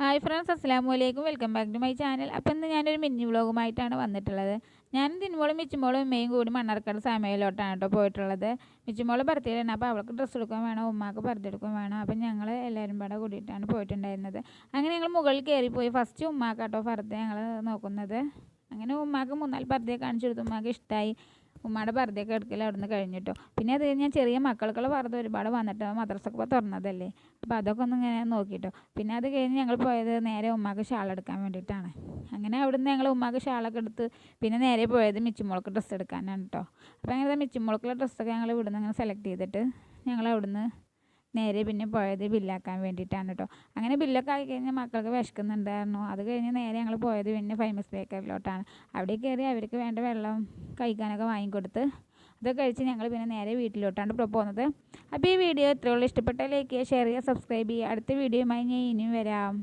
Hi friends, അസ്സലാമലൈക്കും. Welcome back to my channel. അപ്പോൾ ഇന്ന് ഞാനൊരു മിനി വ്ളോഗുമായിട്ടാണ് വന്നിട്ടുള്ളത്. ഞാനും തിന്മോളും മിച്ചുമോളും ഉമ്മയും കൂടി മണ്ണാർക്കാട് സമയയിലോട്ടാണ് കേട്ടോ പോയിട്ടുള്ളത്. മിച്ചുമോള് ബർത്ത്ഡേയാണ്. അപ്പോൾ അവൾക്ക് ഡ്രസ്സ് എടുക്കാൻ വേണം, ഉമ്മാക്ക് ബർത്ത്ഡേ എടുക്കാൻ വേണം. അപ്പം ഞങ്ങൾ എല്ലാവരും പാടെ കൂടിയിട്ടാണ് പോയിട്ടുണ്ടായിരുന്നത്. അങ്ങനെ ഞങ്ങൾ മുകളിൽ കയറിപ്പോയി. ഫസ്റ്റ് ഉമ്മാക്കാട്ടോ ബർത്ത്ഡേ ഞങ്ങൾ നോക്കുന്നത്. അങ്ങനെ ഉമ്മാക്ക് 3-4 ബർത്ത്ഡേ കാണിച്ചു കൊടുത്തു. ഉമ്മാക്ക് ഇഷ്ടമായി. ഉമ്മയുടെ ബർത്ത്ഡേ ഒക്കെ എടുക്കൽ അവിടെ നിന്ന് കഴിഞ്ഞിട്ടോ. പിന്നെ അത് ഞാൻ ചെറിയ മക്കൾക്കുള്ള ബർത്ത്ഡേ ഒരുപാട് വന്നിട്ട് മദ്രസൊക്കെ ഇപ്പോൾ തുറന്നതല്ലേ, അപ്പോൾ അതൊക്കെ ഒന്ന് ഇങ്ങനെ നോക്കിയിട്ടോ. പിന്നെ അത് കഴിഞ്ഞ് ഞങ്ങൾ പോയത് നേരെ ഉമ്മാക്ക് ഷാൾ എടുക്കാൻ വേണ്ടിയിട്ടാണ്. അങ്ങനെ അവിടുന്ന് ഞങ്ങൾ ഉമ്മാക്ക് ഷാളൊക്കെ എടുത്ത് പിന്നെ നേരെ പോയത് മിച്ചുമോൾക്ക് ഡ്രസ്സ് എടുക്കാനാണ് കേട്ടോ. അപ്പോൾ അങ്ങനെ മിച്ചുമോൾക്കുള്ള ഡ്രസ്സൊക്കെ ഞങ്ങൾ ഇവിടുന്ന് അങ്ങനെ സെലക്ട് ചെയ്തിട്ട് ഞങ്ങൾ അവിടുന്ന് നേരെ പിന്നെ പോയത് ബില്ലാക്കാൻ വേണ്ടിയിട്ടാണ് കേട്ടോ. അങ്ങനെ ബില്ലൊക്കെ ആയി കഴിഞ്ഞാൽ മക്കൾക്ക് വിശക്കുന്നുണ്ടായിരുന്നു. അത് കഴിഞ്ഞ് നേരെ ഞങ്ങൾ പോയത് പിന്നെ ഫേമസ് ബേക്കറിലോട്ടാണ്. അവിടെ കയറി അവർക്ക് വേണ്ട വെള്ളം കഴിക്കാനൊക്കെ വാങ്ങിക്കൊടുത്ത് അതൊക്കെ കഴിച്ച് ഞങ്ങൾ പിന്നെ നേരെ വീട്ടിലോട്ടാണ് ഇപ്പോൾ പോകുന്നത്. അപ്പോൾ ഈ വീഡിയോ ഇത്രയുള്ളൂ. ഇഷ്ടപ്പെട്ടാൽ ലൈക്ക് ചെയ്യുക, ഷെയർ ചെയ്യുക, സബ്സ്ക്രൈബ് ചെയ്യുക. അടുത്ത വീഡിയോയുമായി ഞാൻ ഇനിയും വരാം.